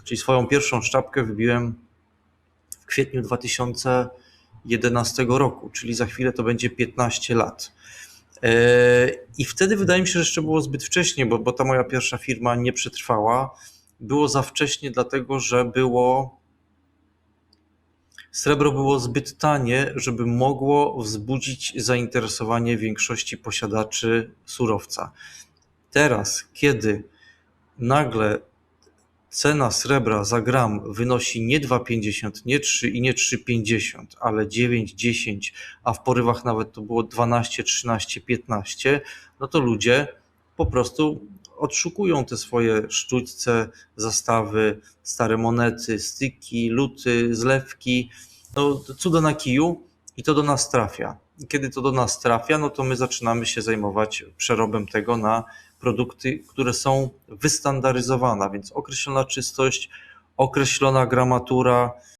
czyli swoją pierwszą szczapkę wybiłem w kwietniu 2011 roku, czyli za chwilę to będzie 15 lat. I wtedy wydaje mi się, że jeszcze było zbyt wcześnie, bo ta moja pierwsza firma nie przetrwała. Było za wcześnie, dlatego że srebro było zbyt tanie, żeby mogło wzbudzić zainteresowanie większości posiadaczy surowca. Teraz, kiedy nagle cena srebra za gram wynosi nie 2,50, nie 3 i nie 3,50, ale 9, 10, a w porywach nawet to było 12, 13, 15, no to ludzie po prostu odszukują te swoje sztućce, zastawy, stare monety, styki, luty, zlewki, no cudo na kiju i to do nas trafia. I kiedy to do nas trafia, no to my zaczynamy się zajmować przerobem tego na produkty, które są wystandaryzowane, więc określona czystość, określona gramatura,